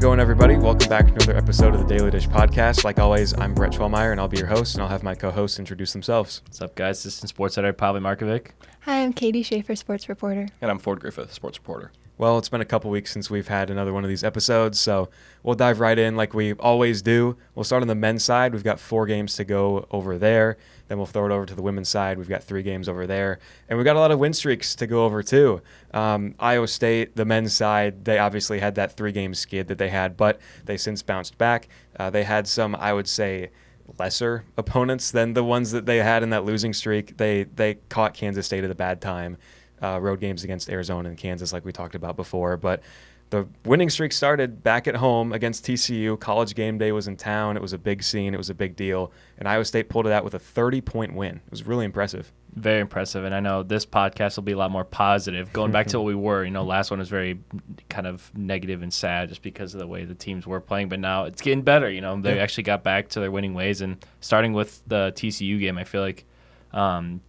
going, everybody? Welcome back to another episode of the Daily Dish podcast. Like always, I'm Brett Schwellmeyer, and I'll be your host, and I'll have my co-hosts introduce themselves. What's up, guys? Assistant Sports Editor Pavel Markovic. Hi, I'm Katie Schaefer, sports reporter. And I'm Ford Griffith, sports reporter. Well, it's been a couple weeks since we've had another one of these episodes, so we'll dive right in like we always do. We'll start on the men's side. We've got 4 games to go over there. Then we'll throw it over to the women's side. We've got 3 games over there. And we've got a lot of win streaks to go over, too. Iowa State, the men's side, they obviously had that 3-game skid that they had, but they since bounced back. They had some, I would say, lesser opponents than the ones that they had in that losing streak. They caught Kansas State at a bad time. Road games against Arizona and Kansas, like we talked about before. But the winning streak started back at home against TCU. College game day was in town. It was a big scene. It was a big deal. And Iowa State pulled it out with a 30-point win. It was really impressive. Very impressive. And I know this podcast will be a lot more positive. Going back to what we were, last one was very kind of negative and sad just because of the way the teams were playing. But now it's getting better. They actually got back to their winning ways. And starting with the TCU game, I feel like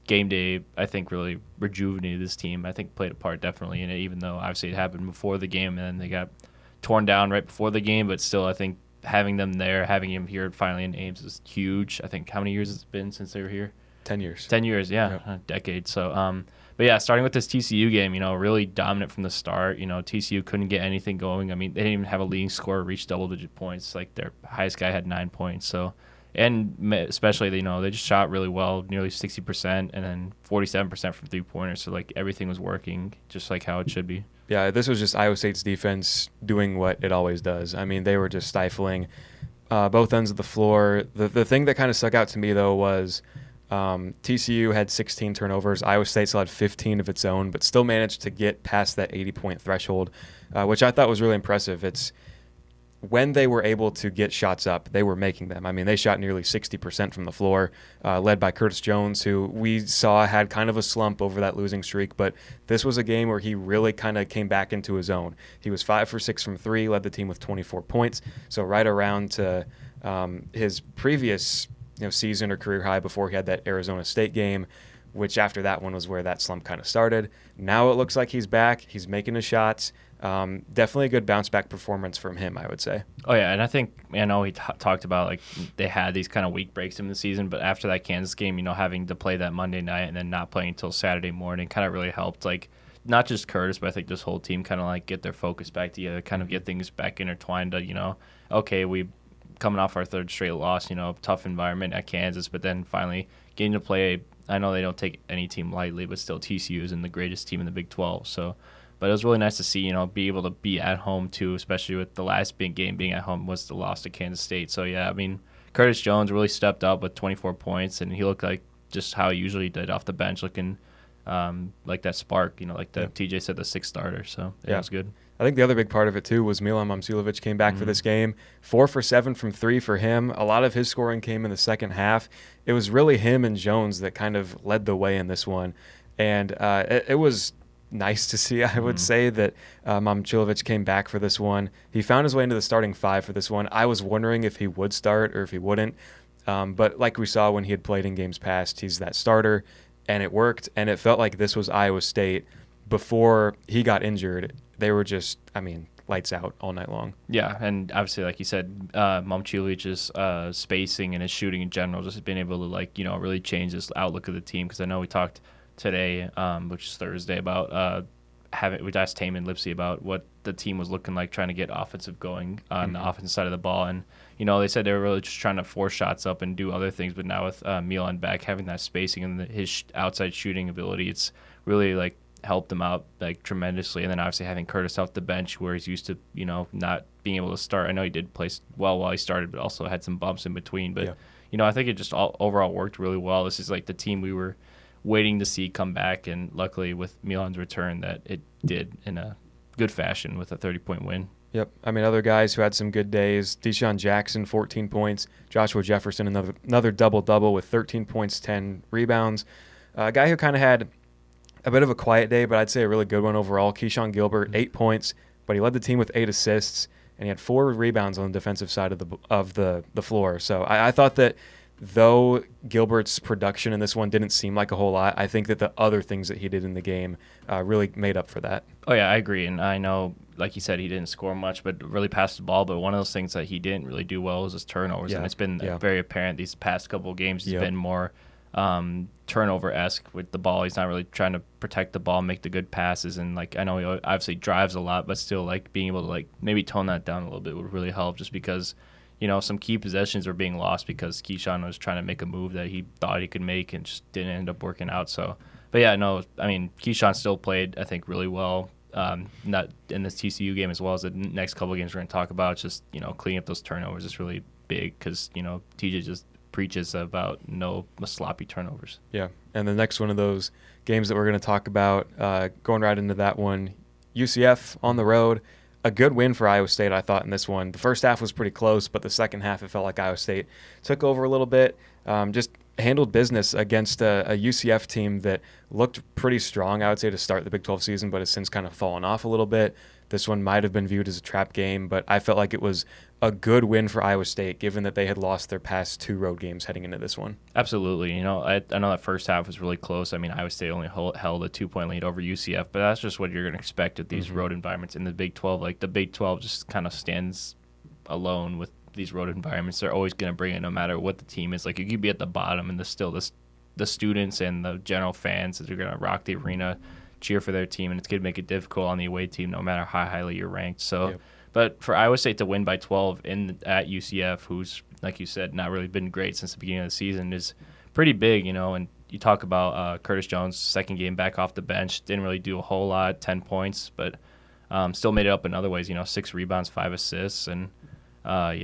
game day, I think, really rejuvenated this team. I think played a part definitely in it, even though obviously it happened before the game and then they got torn down right before the game. But still, I think having them there, having him here finally in Ames is huge. I think how many years it's been since they were here? 10 years. 10 years, yeah, Yep. A decade. So, but yeah, starting with this TCU game, really dominant from the start. TCU couldn't get anything going. I mean, they didn't even have a leading scorer reach double-digit points. Like their highest guy had 9 points. So. And especially, they just shot really well, nearly 60%, and then 47% from three-pointers. So, everything was working just like how it should be. Yeah, this was just Iowa State's defense doing what it always does. I mean, they were just stifling both ends of the floor. The thing that kind of stuck out to me, though, was TCU had 16 turnovers. Iowa State still had 15 of its own, but still managed to get past that 80-point threshold, which I thought was really impressive. It's when they were able to get shots up, they were making them. I mean, they shot nearly 60% from the floor, led by Curtis Jones, who we saw had kind of a slump over that losing streak. But this was a game where he really kind of came back into his own. He was 5 for 6 from 3, led the team with 24 points. So right around to his previous season or career high before he had that Arizona State game, which after that one was where that slump kind of started. Now it looks like he's back. He's making his shots. Definitely a good bounce-back performance from him, I would say. Oh, yeah, and I know he talked about, they had these kind of weak breaks in the season, but after that Kansas game, having to play that Monday night and then not playing until Saturday morning kind of really helped, not just Curtis, but I think this whole team kind of, get their focus back together, kind of get things back intertwined to, okay, we coming off our 3rd straight loss, tough environment at Kansas, but then finally getting to play, I know they don't take any team lightly, but still TCU is the greatest team in the Big 12, so. But it was really nice to see, be able to be at home, too, especially with the last big game being at home was the loss to Kansas State. So, yeah, I mean, Curtis Jones really stepped up with 24 points, and he looked like just how he usually did off the bench, looking like that spark, TJ said, the 6th starter. So, yeah, it was good. I think the other big part of it, too, was Milan Momcilovic came back for this game. 4 for 7 from 3 for him. A lot of his scoring came in the second half. It was really him and Jones that kind of led the way in this one. And it was nice to see, I would say, that Momcilovic came back for this one. He found his way into the starting 5 for this one. I was wondering if he would start or if he wouldn't. But like we saw when he had played in games past, he's that starter, and it worked. And it felt like this was Iowa State before he got injured. They were just, lights out all night long. Yeah, and obviously, like you said, Momcilovic's spacing and his shooting in general, just being able to, really change this outlook of the team. Because I know we talked today, which is Thursday, about we asked Tame and Lipsy about what the team was looking like trying to get offensive going on the offensive side of the ball. And, they said they were really just trying to force shots up and do other things. But now with Milan back, having that spacing and his outside shooting ability, it's really, helped them out, tremendously. And then obviously having Curtis off the bench where he's used to, not being able to start. I know he did play well while he started, but also had some bumps in between. But, I think it just overall worked really well. This is, the team we were waiting to see come back, and luckily with Milan's return that it did in a good fashion with a 30-point win. Yep. Other guys who had some good days, Deshaun Jackson, 14 points, Joshua Jefferson, another double-double with 13 points, 10 rebounds. A guy who kind of had a bit of a quiet day, but I'd say a really good one overall, Keyshawn Gilbert, 8 points, but he led the team with 8 assists, and he had 4 rebounds on the defensive side of the floor. So I thought that though Gilbert's production in this one didn't seem like a whole lot, I think that the other things that he did in the game really made up for that. Oh, yeah, I agree. And I know, like you said, he didn't score much, but really passed the ball. But one of those things that he didn't really do well was his turnovers. Yeah. And it's been very apparent these past couple of games. He's been more turnover-esque with the ball. He's not really trying to protect the ball, make the good passes. And, like, I know he obviously drives a lot, but still, like, being able to, like, maybe tone that down a little bit would really help just because, you know, some key possessions were being lost because Keyshawn was trying to make a move that he thought he could make and just didn't end up working out. So, but yeah, no, I mean, Keyshawn still played, I think, really well. Not in this TCU game as well as the next couple of games we're going to talk about. It's just, you know, cleaning up those turnovers is really big because, you know, TJ just preaches about no sloppy turnovers. Yeah, and the next one of those games that we're going to talk about, going right into that one, UCF on the road. A good win for Iowa State, I thought, in this one. The first half was pretty close, but the second half it felt like Iowa State took over a little bit. Just handled business against a UCF team that looked pretty strong, I would say, to start the Big 12 season, but has since kind of fallen off a little bit. This one might have been viewed as a trap game, but I felt like it was a good win for Iowa State, given that they had lost their past 2 road games heading into this one. Absolutely. You know, I know that first half was really close. I mean, Iowa State only held a 2-point lead over UCF, but that's just what you're going to expect at these road environments in the Big 12. Like, the Big 12 just kind of stands alone with these road environments. They're always going to bring it no matter what the team is. Like, you could be at the bottom and the students and the general fans that are going to rock the arena, cheer for their team, and it's going to make it difficult on the away team no matter how highly you're ranked. So, but for Iowa State to win by 12 at UCF, who's, like you said, not really been great since the beginning of the season, is pretty big, you know. And you talk about Curtis Jones, second game back off the bench, didn't really do a whole lot, 10 points, but still made it up in other ways, you know, 6 rebounds, 5 assists. And, I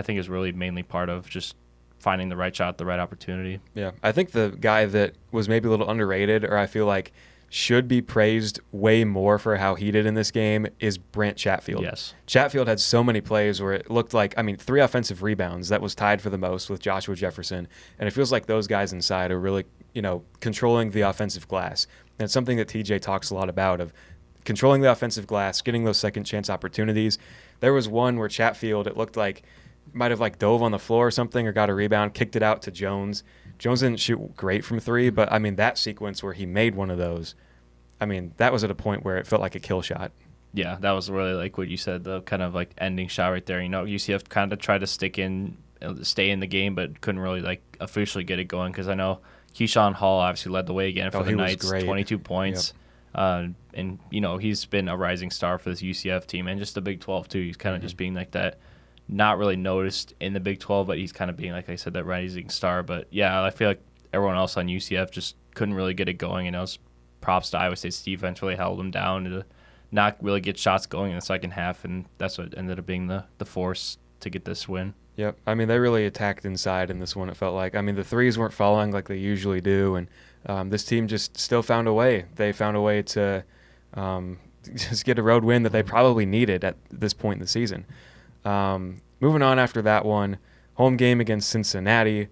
think it was really mainly part of just finding the right shot, the right opportunity. Yeah, I think the guy that was maybe a little underrated, or I feel like should be praised way more for how he did in this game, is Brant Chatfield. Yes. Chatfield had so many plays where it looked like, 3 offensive rebounds. That was tied for the most with Joshua Jefferson. And it feels like those guys inside are really, you know, controlling the offensive glass. And it's something that TJ talks a lot about, of controlling the offensive glass, getting those second chance opportunities. There was one where Chatfield, it looked like, might have like dove on the floor or something or got a rebound, kicked it out to Jones. Jones didn't shoot great from 3, but that sequence where he made one of those, that was at a point where it felt like a kill shot. Yeah, that was really like what you said, the kind of like ending shot right there. You know, UCF kind of tried to stay in the game, but couldn't really like officially get it going because I know Keyshawn Hall obviously led the way again for the Knights, 22 points. Yep. And, you know, he's been a rising star for this UCF team and just the Big 12 too. He's kind of just being like that, not really noticed in the Big 12, but he's kind of being, like I said, that rising star. But, yeah, I feel like everyone else on UCF just couldn't really get it going. And it was props to Iowa State's defense, really held them down to not really get shots going in the second half, and that's what ended up being the force to get this win. Yep. They really attacked inside in this one, it felt like. The threes weren't falling like they usually do, and this team just still found a way. They found a way to just get a road win that they probably needed at this point in the season. Moving on after that one, home game against Cincinnati,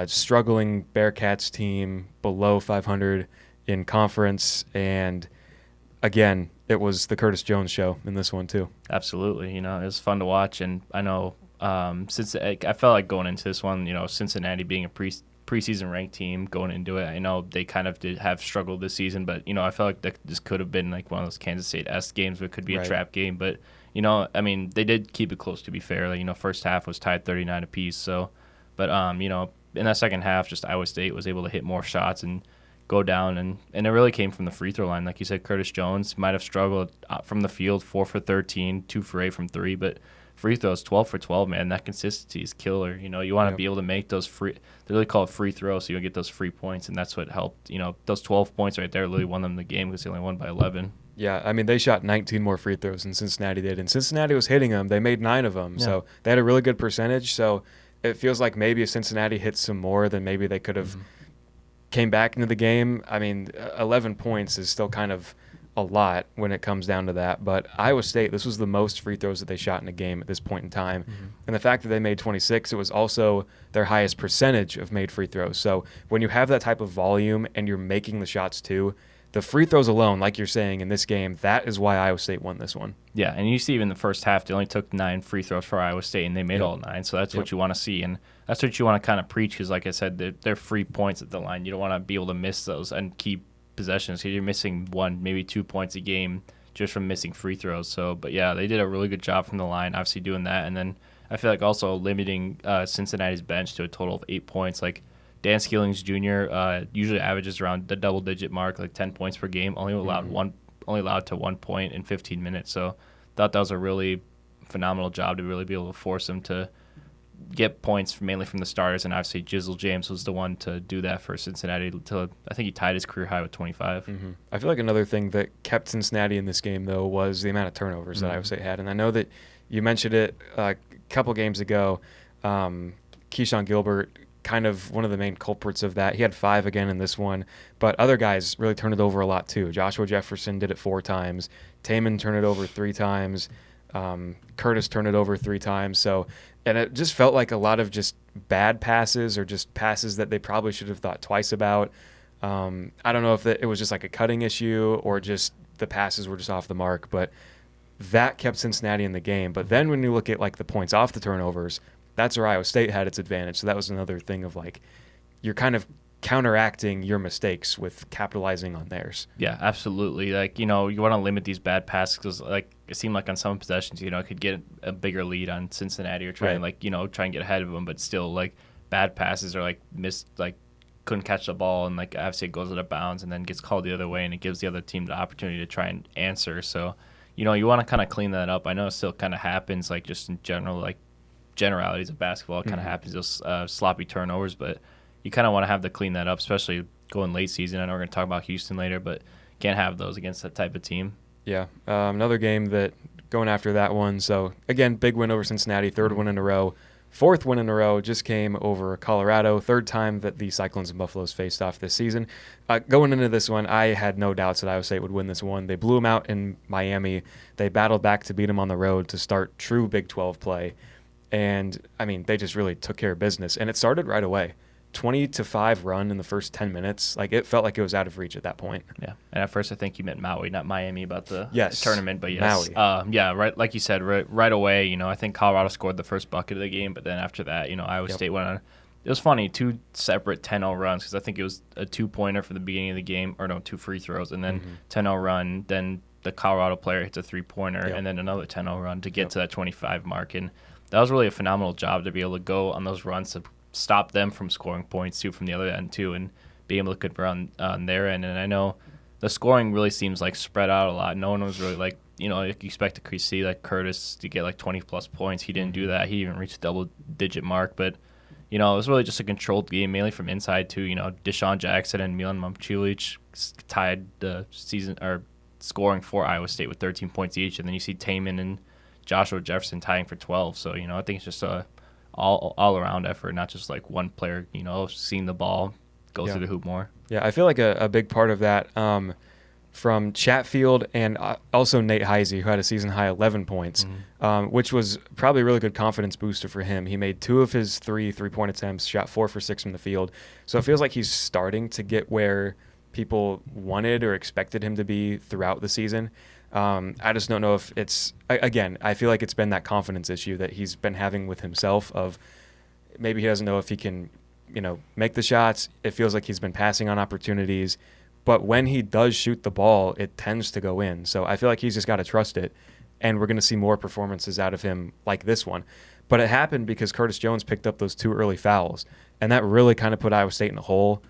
struggling Bearcats team, below 500 in conference, and again, it was the Curtis Jones show in this one too. Absolutely. You know, it was fun to watch, and I know since I felt like going into this one, you know, Cincinnati being a preseason ranked team going into it, I know they kind of did have struggled this season, but, you know, I felt like that this could have been like one of those Kansas State-esque games where it could be a trap game, but, you know, they did keep it close, to be fair. Like, you know, first half was tied 39 apiece, so, but, you know, in that second half, just Iowa State was able to hit more shots and go down, and it really came from the free throw line. Like you said, Curtis Jones might have struggled from the field, 4 for 13, 2 for 8 from 3, but free throws, 12 for 12, man. That consistency is killer. You know, you want to be able to make those free, they really call it free throws, so you'll get those free points, and that's what helped. You know, those 12 points right there really won them the game because they only won by 11. Yeah, they shot 19 more free throws than Cincinnati did, and Cincinnati was hitting them. They made 9 of them, so they had a really good percentage. So it feels like maybe if Cincinnati hit some more, then maybe they could have came back into the game. 11 points is still kind of a lot when it comes down to that. But Iowa State, this was the most free throws that they shot in a game at this point in time. And the fact that they made 26, it was also their highest percentage of made free throws. So when you have that type of volume and you're making the shots too, the free throws alone, like you're saying in this game, that is why Iowa State won this one. Yeah, and you see even the first half, they only took 9 free throws for Iowa State, and they made Yep. all 9. So that's Yep. what you want to see, and that's what you want to kind of preach because, like I said, they're free points at the line. You don't want to be able to miss those and keep possessions because you're missing 1, maybe 2 points a game just from missing free throws. So, but yeah, they did a really good job from the line, obviously doing that, and then I feel like also limiting Cincinnati's bench to a total of 8 points. Like Dan Skillings Jr. Usually averages around the double-digit mark, like 10 points per game. Only allowed to 1 point in 15 minutes. So, thought that was a really phenomenal job to really be able to force him to get points mainly from the starters. And obviously, Jizzle James was the one to do that for Cincinnati. I think he tied his career high with 25. Mm-hmm. I feel like another thing that kept Cincinnati in this game, though, was the amount of turnovers that Iowa State had. And I know that you mentioned it a couple games ago. Keyshawn Gilbert, kind of one of the main culprits of that. He had 5 again in this one, but other guys really turned it over a lot too. Joshua Jefferson did it 4 times. Taman turned it over 3 times. Curtis turned it over 3 times. So, and it just felt like a lot of just bad passes or just passes that they probably should have thought twice about. I don't know if it was just like a cutting issue or just the passes were just off the mark, but that kept Cincinnati in the game. But then when you look at like the points off the turnovers, that's where Iowa State had its advantage. So that was another thing of like you're kind of counteracting your mistakes with capitalizing on theirs. Yeah, absolutely. Like, you want to limit these bad passes because, like, it seemed like on some possessions, it could get a bigger lead on Cincinnati or try and try and get ahead of them, but still, like, bad passes are like missed, like couldn't catch the ball and like obviously it goes out of bounds and then gets called the other way and it gives the other team the opportunity to try and answer. So, you want to kind of clean that up. I know it still kind of happens, like just in general, like generalities of basketball, it kind of happens, those sloppy turnovers, but you kind of want to have to clean that up, especially going late season. I know we're going to talk about Houston later, but can't have those against that type of team. Yeah. Another game that going after that one. So, again, big win over Cincinnati, 3rd win in a row. 4th win in a row just came over Colorado, 3rd time that the Cyclones and Buffaloes faced off this season. Going into this one, I had no doubts that Iowa State would win this one. They blew them out in Miami. They battled back to beat them on the road to start true Big 12 play. And, I mean, they just really took care of business. And it started right away. 20-5 run in the first 10 minutes. Like, it felt like it was out of reach at that point. Yeah. And at first I think you meant Maui, not Miami about the tournament, but yes. Maui. Yeah, right. Like you said, right away, I think Colorado scored the first bucket of the game, but then after that, Iowa State went on. It was funny, 2 separate 10-0 runs because I think it was a 2-pointer from the beginning of the game, or no, 2 free throws, and then 10-0 run, then the Colorado player hits a 3-pointer, and then another 10-0 run to get to that 25 mark. And that was really a phenomenal job to be able to go on those runs to stop them from scoring points too from the other end too, and being able to convert on their end. And I know the scoring really seems like spread out a lot. No one was really like, you expect to see like Curtis to get like 20 plus points. He didn't do that. He even reached the double-digit mark, but it was really just a controlled game, mainly from inside too. Deshaun Jackson and Milan Momcilovic tied the season or scoring for Iowa State with 13 points each, and then you see Taman and Joshua Jefferson tying for 12. So I think it's just a all around effort, not just like one player, seeing the ball go through the hoop more. Yeah, I feel like a big part of that from Chatfield and also Nate Heisey, who had a season high 11 points, which was probably a really good confidence booster for him. He made 2 of his 3-point attempts, shot 4 for 6 from the field. So it feels like he's starting to get where people wanted or expected him to be throughout the season. I just don't know if it's, again, I feel like it's been that confidence issue that he's been having with himself of maybe he doesn't know if he can, make the shots. It feels like he's been passing on opportunities, but when he does shoot the ball, it tends to go in. So I feel like he's just got to trust it, and we're going to see more performances out of him like this one. But it happened because Curtis Jones picked up those 2 early fouls, and that really kind of put Iowa State in a hole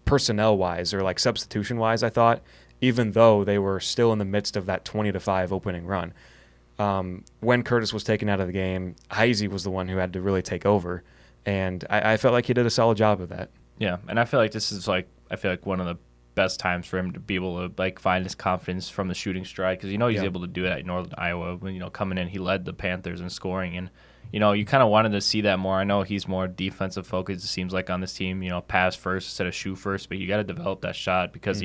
personnel-wise or like substitution-wise, I thought, even though they were still in the midst of that 20-5 opening run. When Curtis was taken out of the game, Heisey was the one who had to really take over, and I felt like he did a solid job of that. Yeah, and I feel like this is one of the best times for him to be able to like find his confidence from the shooting stride, because he's able to do it at Northern Iowa. When coming in, he led the Panthers in scoring, and you kind of wanted to see that more. I know he's more defensive focused, it seems like, on this team. Pass first instead of shoot first, but you got to develop that shot because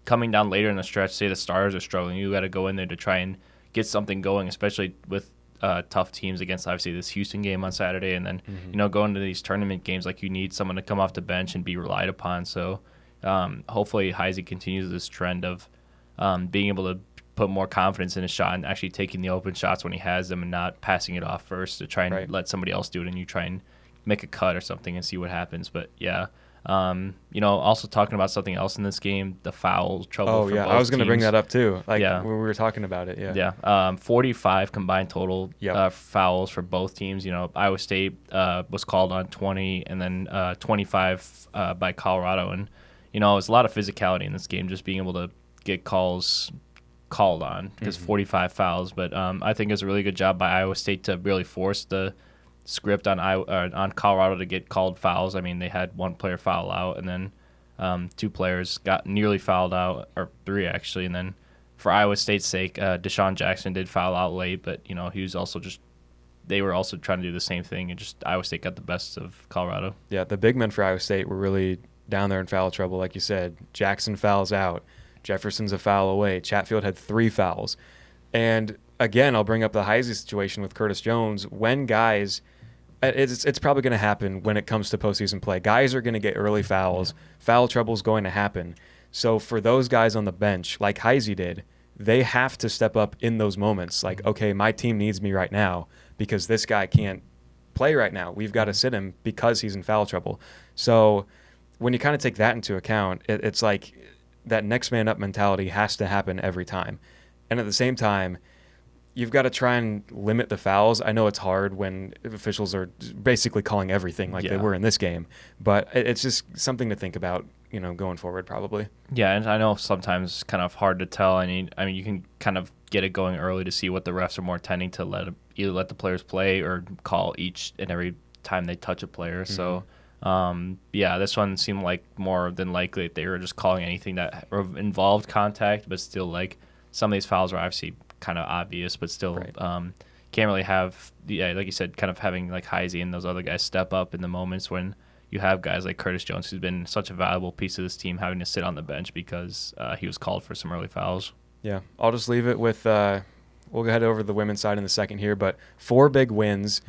coming down later in the stretch, say the Stars are struggling, you got to go in there to try and get something going, especially with tough teams against obviously this Houston game on Saturday, and then going to these tournament games, like you need someone to come off the bench and be relied upon. So hopefully Heisey continues this trend of being able to put more confidence in his shot and actually taking the open shots when he has them and not passing it off first to try and let somebody else do it, and you try and make a cut or something and see what happens. But yeah, also talking about something else in this game, the foul trouble. Oh, for yeah. both I was going to bring teams. that up too. When we were talking about it. Yeah. 45 combined total fouls for both teams. Iowa State was called on 20 and then 25 by Colorado. And, it was a lot of physicality in this game, just being able to get calls called on because 45 fouls. But I think it was a really good job by Iowa State to really force the script on Colorado to get called fouls. I mean, they had one player foul out, and then 2 players got nearly fouled out, or 3 actually. And then for Iowa State's sake, Deshaun Jackson did foul out late, but he was also they were also trying to do the same thing, and just Iowa State got the best of Colorado. Yeah, the big men for Iowa State were really down there in foul trouble, like you said. Jackson fouls out. Jefferson's a foul away. Chatfield had 3 fouls. And again, I'll bring up the Heisey situation with Curtis Jones. When guys, it's probably going to happen when it comes to postseason play. Guys are going to get early fouls. Foul trouble is going to happen. So for those guys on the bench, like Heisey did, they have to step up in those moments. Like, okay, my team needs me right now because this guy can't play right now. We've got to sit him because he's in foul trouble. So when you kind of take that into account, it's like that next man up mentality has to happen every time. And at the same time, you've got to try and limit the fouls. I know it's hard when officials are basically calling everything like they were in this game, but it's just something to think about, going forward probably. Yeah, and I know sometimes it's kind of hard to tell. I mean, you can kind of get it going early to see what the refs are more tending to either let the players play or call each and every time they touch a player. So this one seemed like more than likely they were just calling anything that involved contact, but still, like, some of these fouls are obviously kind of obvious, but still can't really have, like you said, kind of having like Heisey and those other guys step up in the moments when you have guys like Curtis Jones, who's been such a valuable piece of this team, having to sit on the bench because he was called for some early fouls. Yeah, I'll just leave it with we'll head over to the women's side in a second here, but 4 big wins.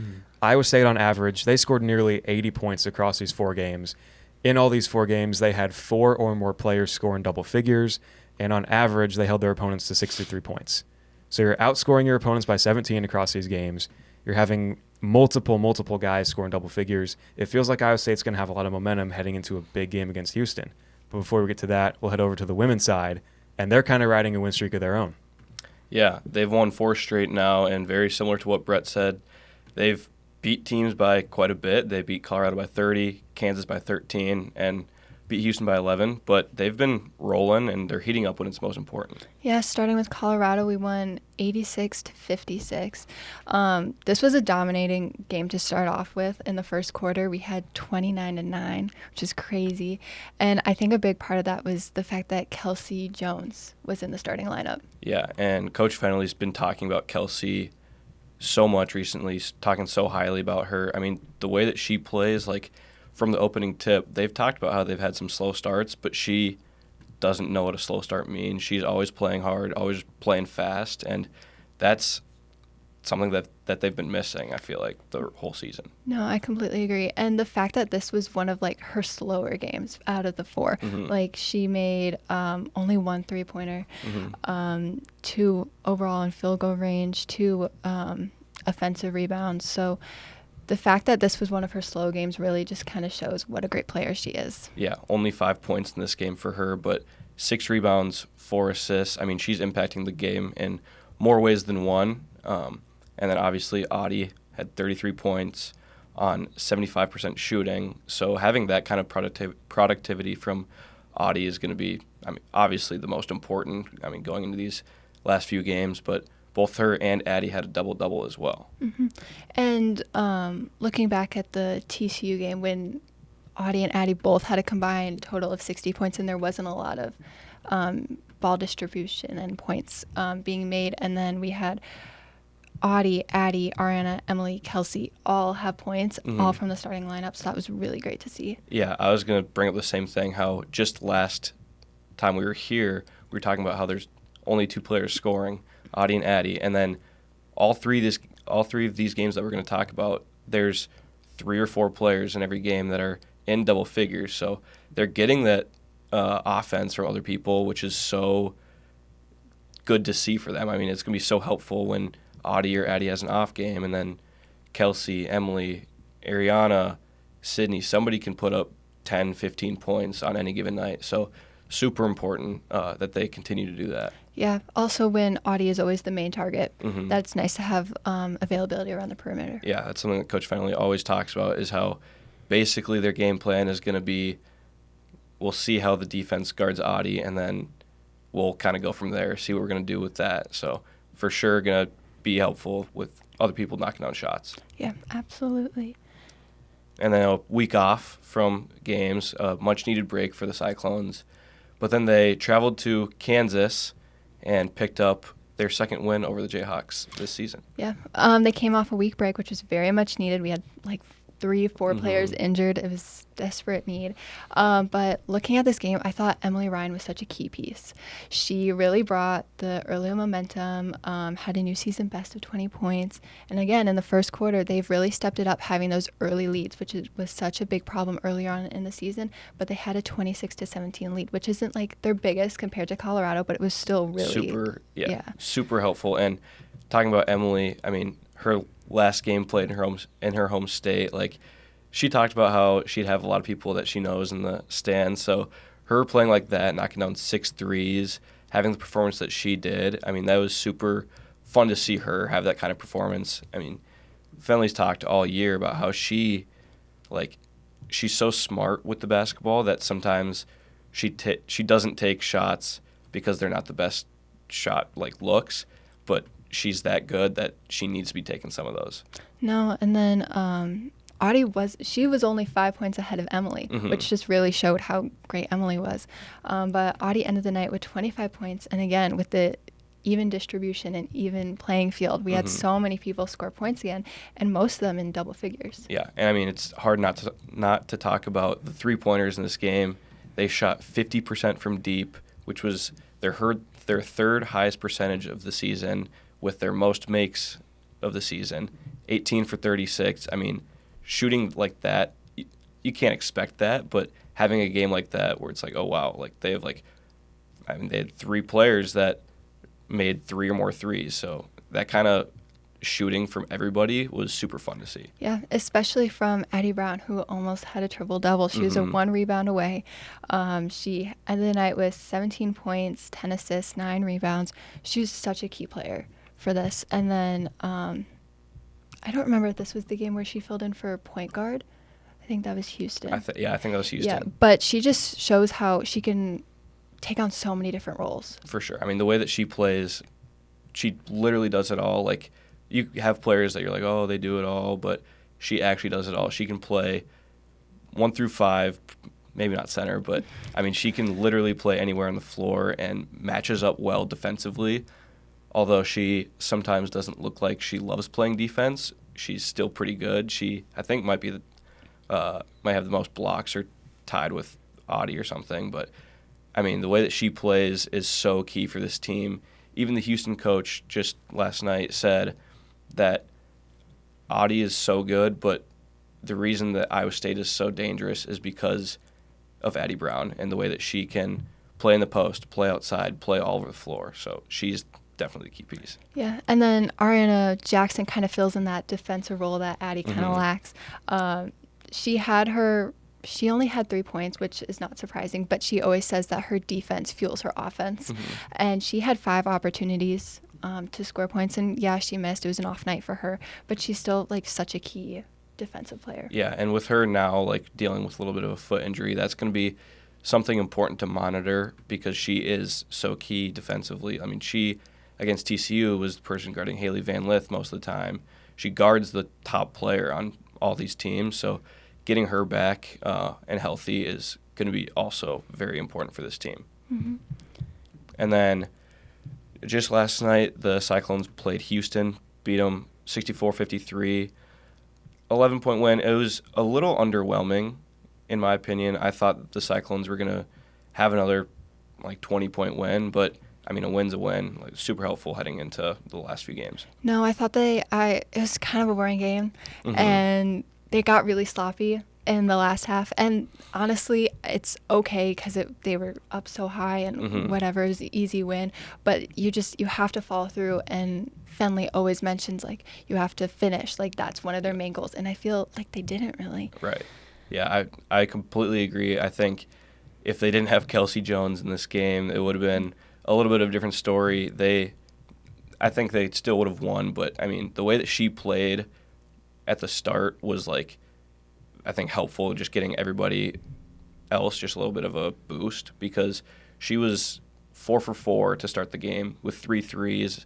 Iowa State on average, they scored nearly 80 points across these 4 games. In all these 4 games, they had 4 or more players score in double figures, and on average, they held their opponents to 63 points. So you're outscoring your opponents by 17 across these games. You're having multiple guys scoring double figures. It feels like Iowa State's going to have a lot of momentum heading into a big game against Houston. But before we get to that, we'll head over to the women's side, and they're kind of riding a win streak of their own. Yeah, they've won 4 straight now, and very similar to what Brett said, they've beat teams by quite a bit. They beat Colorado by 30, Kansas by 13, and beat Houston by 11. But they've been rolling, and they're heating up when it's most important. Yeah, starting with Colorado, we won 86-56. This was a dominating game to start off with. In the first quarter, we had 29-9, which is crazy. And I think a big part of that was the fact that Kelsey Jones was in the starting lineup. Yeah, and Coach Fennelly's been talking about Kelsey so much recently, talking so highly about her. I mean, the way that she plays, like, from the opening tip, they've talked about how they've had some slow starts, but she doesn't know what a slow start means. She's always playing hard, always playing fast, and that's something that they've been missing, I feel like, the whole season. No, I completely agree. And the fact that this was one of, like, her slower games out of the 4. Like, she made only 1 3-pointer, 2 overall in field goal range, 2 offensive rebounds. So the fact that this was one of her slow games really just kind of shows what a great player she is. Yeah, only 5 points in this game for her, but 6 rebounds, 4 assists. I mean, she's impacting the game in more ways than one. And then obviously Audie had 33 points on 75% shooting. So having that kind of productivity from Audie is going to be, I mean, obviously the most important, I mean, going into these last few games, but both her and Addie had a double-double as well. And looking back at the TCU game when Audie and Addie both had a combined total of 60 points and there wasn't a lot of ball distribution and points being made. And then we had Audie, Addie, Ariana, Emily, Kelsey all have points, all from the starting lineup. So that was really great to see. Yeah, I was going to bring up the same thing, how just last time we were here, we were talking about how there's only 2 players scoring, Audie and Addie, and then all three of these games that we're going to talk about, there's 3 or 4 players in every game that are in double figures. So they're getting that offense from other people, which is so good to see for them. I mean, it's going to be so helpful when Audie or Addie has an off game, and then Kelsey, Emily, Ariana, Sydney, somebody can put up 10, 15 points on any given night. So super important that they continue to do that. Yeah. Also, when Audie is always the main target, Mm-hmm. that's nice to have availability around the perimeter. Yeah, that's something that Coach Fennelly always talks about, is how basically their game plan is going to be, we'll see how the defense guards Audie, and then we'll kind of go from there, see what we're going to do with that. So for sure going to be helpful with other people knocking down shots. Yeah, absolutely. And then a week off from games, a much-needed break for the Cyclones. But then they traveled to Kansas and picked up their second win over the Jayhawks this season. Yeah. They came off a week break, which was very much needed. We had like 3-4 players injured. It was desperate need. But looking at this game, I thought Emily Ryan was such a key piece. She really brought the early momentum, had a new season best of 20 points. And again, in the first quarter, they've really stepped it up, having those early leads, which was such a big problem early on in the season. But they had a 26-17 lead, which isn't like their biggest compared to Colorado, but it was still really super helpful. And talking about Emily, I mean, her last game played in her home state, like, she talked about how she'd have a lot of people that she knows in the stands. So her playing like that, knocking down 6 threes, having the performance that she did, I mean, that was super fun to see her have that kind of performance. I mean, Fenley's talked all year about how she's so smart with the basketball that sometimes she doesn't take shots because they're not the best shot looks, but she's that good that she needs to be taking some of those. No, and then Audie was only 5 points ahead of Emily, which just really showed how great Emily was. But Audie ended the night with 25 points, and again, with the even distribution and even playing field, we had so many people score points again, and most of them in double figures. Yeah, and I mean, it's hard not to talk about the three-pointers in this game. They shot 50% from deep, which was their third highest percentage of the season, with their most makes of the season, 18 for 36. I mean, shooting like that, you can't expect that, but having a game like that where it's like, oh, wow, like they had 3 players that made 3 or more threes. So that kind of shooting from everybody was super fun to see. Yeah, especially from Addie Brown, who almost had a triple-double. She was a 1 rebound away. She ended the night with 17 points, 10 assists, 9 rebounds. She was such a key player for this. And then I don't remember if this was the game where she filled in for point guard. I think that was Houston. I think that was Houston. Yeah, but she just shows how she can take on so many different roles. For sure. I mean, the way that she plays, she literally does it all. Like, you have players that you're like, oh, they do it all, but she actually does it all. She can play 1 through 5, maybe not center, but, I mean, she can literally play anywhere on the floor and matches up well defensively. Although she sometimes doesn't look like she loves playing defense, she's still pretty good. She, I think, might have the most blocks, or tied with Audie or something. But, I mean, the way that she plays is so key for this team. Even the Houston coach just last night said that Audie is so good, but the reason that Iowa State is so dangerous is because of Addie Brown and the way that she can play in the post, play outside, play all over the floor. So she's definitely the key piece. Yeah, and then Ariana Jackson kind of fills in that defensive role that Addie kind of lacks. She only had 3 points, which is not surprising, but she always says that her defense fuels her offense. And she had 5 opportunities to score points, and yeah, she missed. It was an off night for her, but she's still such a key defensive player. Yeah, and with her now dealing with a little bit of a foot injury, that's going to be something important to monitor, because she is so key defensively. I mean, she, against TCU, was the person guarding Haley Van Lith most of the time. She guards the top player on all these teams, so getting her back and healthy is going to be also very important for this team. And then just last night, the Cyclones played Houston, beat them 64-53, 11-point win. It was a little underwhelming, in my opinion. I thought the Cyclones were going to have another 20-point win, but I mean, a win's a win. Super helpful heading into the last few games. No, I thought it was kind of a boring game, and they got really sloppy. in the last half. And honestly, it's okay because they were up so high and whatever, is an easy win. But you have to follow through. And Fenley always mentions, like, you have to finish. Like, that's one of their main goals. And I feel like they didn't really. Right. Yeah, I completely agree. I think if they didn't have Kelsey Jones in this game, it would have been a little bit of a different story. I think they still would have won, but, I mean, the way that she played at the start was, like, I think helpful, just getting everybody else just a little bit of a boost, because she was 4 for 4 to start the game with 3 threes,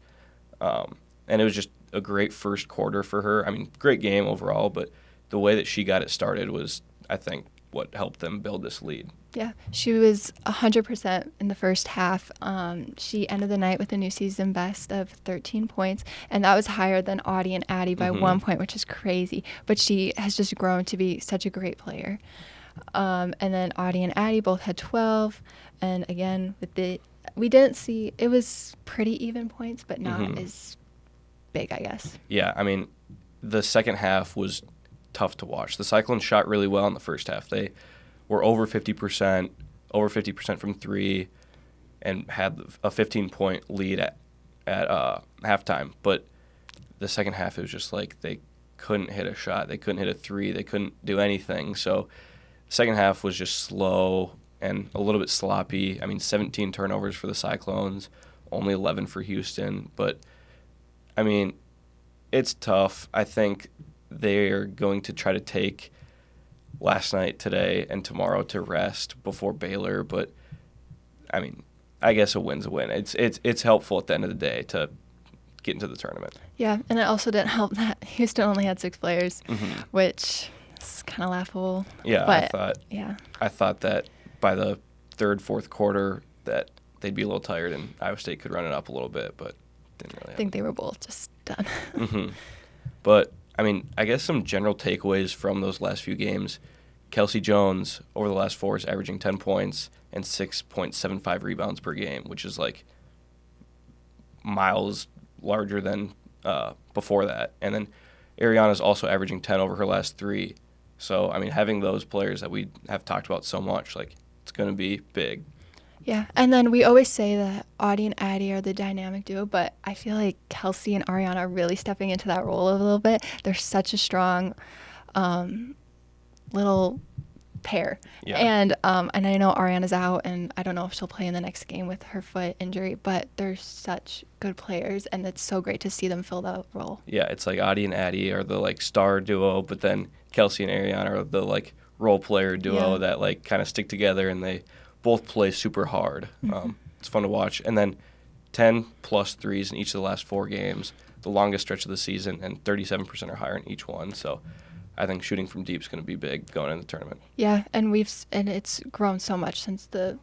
and it was just a great first quarter for her. I mean, great game overall, but the way that she got it started was, I think, what helped them build this lead. Yeah, she was 100% in the first half. She ended the night with a new season best of 13 points, and that was higher than Audie and Addie by 1 point, which is crazy. But she has just grown to be such a great player. And then Audie and Addie both had 12, and again, we didn't see, it was pretty even points, but not as big, I guess. Yeah, I mean, the second half was tough to watch. The Cyclones shot really well in the first half. They were over 50% from 3, and had a 15-point lead at halftime. But the second half, it was just like they couldn't hit a shot. They couldn't hit a 3. They couldn't do anything. So the second half was just slow and a little bit sloppy. I mean, 17 turnovers for the Cyclones, only 11 for Houston. But, I mean, it's tough. I think they're going to try to take last night, today, and tomorrow to rest before Baylor. But, I mean, I guess a win's a win. It's helpful at the end of the day to get into the tournament. Yeah, and it also didn't help that Houston only had 6 players, which is kind of laughable. Yeah, but, I thought that by the third, fourth quarter that they'd be a little tired and Iowa State could run it up a little bit, but didn't really happen. I think they were both just done. But, I mean, I guess some general takeaways from those last few games. Kelsey Jones, over the last 4, is averaging 10 points and 6.75 rebounds per game, which is, like, miles larger than before that. And then Ariana's also averaging 10 over her last 3. So, I mean, having those players that we have talked about so much, like, it's going to be big. Yeah, and then we always say that Audie and Addie are the dynamic duo, but I feel like Kelsey and Ariana are really stepping into that role a little bit. They're such a strong little pair. Yeah. And I know Ariana's out, and I don't know if she'll play in the next game with her foot injury, but they're such good players, and it's so great to see them fill that role. Yeah, it's like Audie and Addie are the, like, star duo, but then Kelsey and Ariana are the, like, role player duo that, like, kind of stick together, and they both play super hard. It's fun to watch. And then 10-plus threes in each of the last 4 games, the longest stretch of the season, and 37% or higher in each one. So I think shooting from deep is going to be big going into the tournament. Yeah, and it's grown so much since the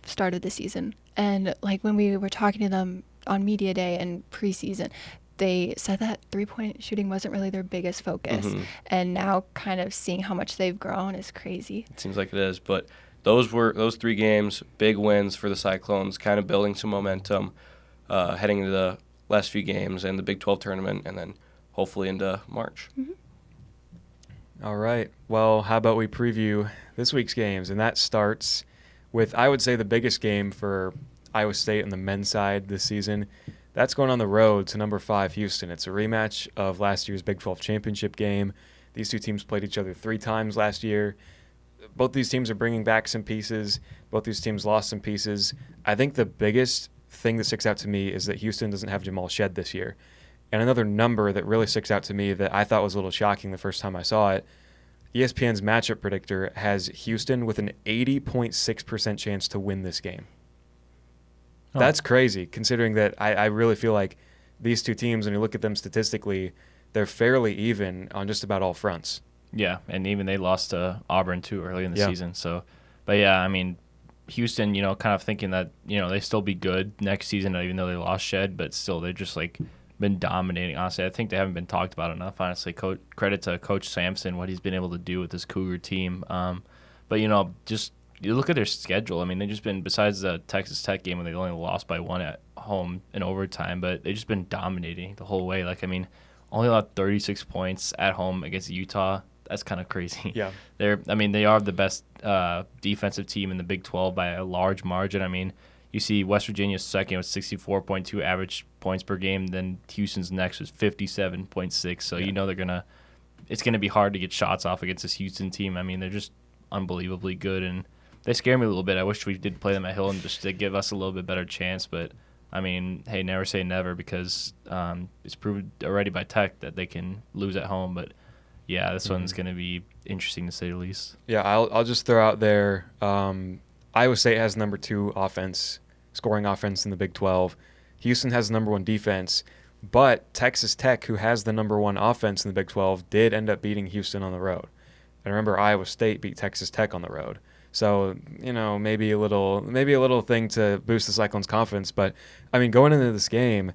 start of the season. And, like, when we were talking to them on media day and preseason, they said that 3-point shooting wasn't really their biggest focus. And now kind of seeing how much they've grown is crazy. It seems like it is, but those 3 games, big wins for the Cyclones, kind of building some momentum heading into the last few games and the Big 12 tournament, and then hopefully into March. All right. Well, how about we preview this week's games? And that starts with, I would say, the biggest game for Iowa State on the men's side this season. That's going on the road to number 5 Houston. It's a rematch of last year's Big 12 championship game. These two teams played each other 3 times last year. Both these teams are bringing back some pieces. Both these teams lost some pieces. I think the biggest thing that sticks out to me is that Houston doesn't have Jamal Shed this year. And another number that really sticks out to me that I thought was a little shocking the first time I saw it, ESPN's matchup predictor has Houston with an 80.6% chance to win this game. Oh. That's crazy, considering that I really feel like these two teams, when you look at them statistically, they're fairly even on just about all fronts. Yeah, and even they lost to Auburn, too, early in the season. So, but, yeah, I mean, Houston, kind of thinking that, they still be good next season, even though they lost Shed, but still they're just, like, been dominating. Honestly, I think they haven't been talked about enough, honestly. Credit to Coach Sampson, what he's been able to do with this Cougar team. But, just you look at their schedule. I mean, they've just been, besides the Texas Tech game when they only lost by 1 at home in overtime, but they've just been dominating the whole way. Like, I mean, only allowed 36 points at home against Utah. That's kind of crazy. Yeah. They are the best defensive team in the Big 12 by a large margin. I mean, you see West Virginia's second with 64.2 average points per game. Then Houston's next was 57.6. So you know it's gonna be hard to get shots off against this Houston team. I mean, they're just unbelievably good, and they scare me a little bit. I wish we did play them at Hill and just to give us a little bit better chance. But I mean, hey, never say never, because it's proven already by Tech that they can lose at home. But yeah, this one's going to be interesting to say the least. Yeah, I'll just throw out there, Iowa State has number 2 scoring offense in the Big 12. Houston has the number 1 defense, but Texas Tech, who has the number 1 offense in the Big 12, did end up beating Houston on the road. And remember, Iowa State beat Texas Tech on the road. So, maybe a little thing to boost the Cyclones' confidence. But, I mean, going into this game,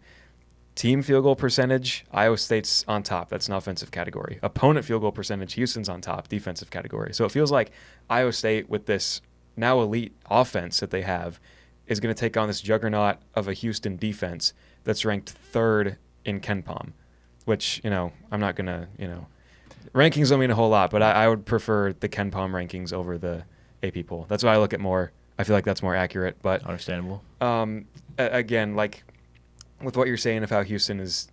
team field goal percentage, Iowa State's on top. That's an offensive category. Opponent field goal percentage, Houston's on top, defensive category. So it feels like Iowa State, with this now elite offense that they have, is going to take on this juggernaut of a Houston defense that's ranked 3rd in KenPom, which, I'm not going to, rankings don't mean a whole lot, but I would prefer the KenPom rankings over the AP poll. That's what I look at more. I feel like that's more accurate. But understandable. Again, like with what you're saying of how Houston is,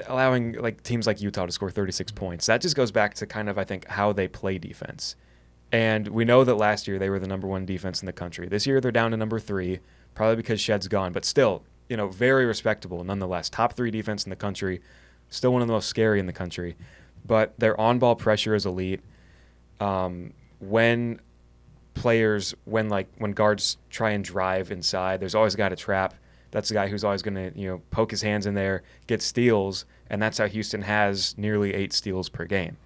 allowing like teams like Utah to score 36 points, that just goes back to kind of, I think, how they play defense. And we know that last year they were the number 1 defense in the country. This year they're down to number 3, probably because Shed's gone, but still, very respectable nonetheless. Top 3 defense in the country, still one of the most scary in the country. But their on-ball pressure is elite. When guards try and drive inside, there's always a guy to trap. That's the guy who's always going to, poke his hands in there, get steals, and that's how Houston has nearly 8 steals per game.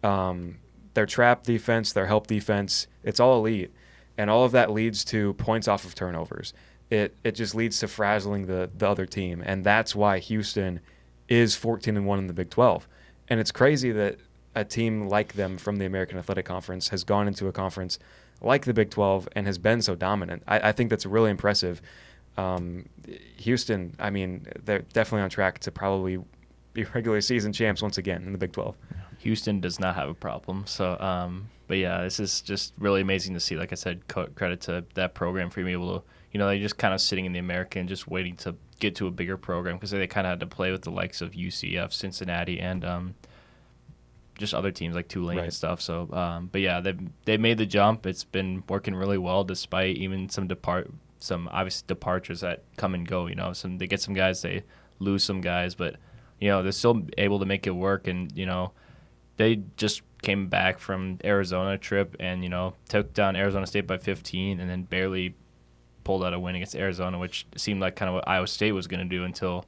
Their trap defense, their help defense, it's all elite, and all of that leads to points off of turnovers. It just leads to frazzling the other team, and that's why Houston is 14-1 in the Big 12. And it's crazy that a team like them from the American Athletic Conference has gone into a conference like the Big 12 and has been so dominant. I think that's really impressive. Houston, I mean, they're definitely on track to probably be regular season champs once again in the Big 12. Houston does not have a problem. So, but yeah, this is just really amazing to see. Like I said, credit to that program for being able to, they're just kind of sitting in the American, just waiting to get to a bigger program, because they kind of had to play with the likes of UCF, Cincinnati, and just other teams like Tulane and stuff. So, but yeah, they made the jump. It's been working really well despite even some obvious departures that come and go. They get some guys, they lose some guys, but they're still able to make it work. And they just came back from Arizona trip and took down Arizona State by 15, and then barely pulled out a win against Arizona, which seemed like kind of what Iowa State was going to do until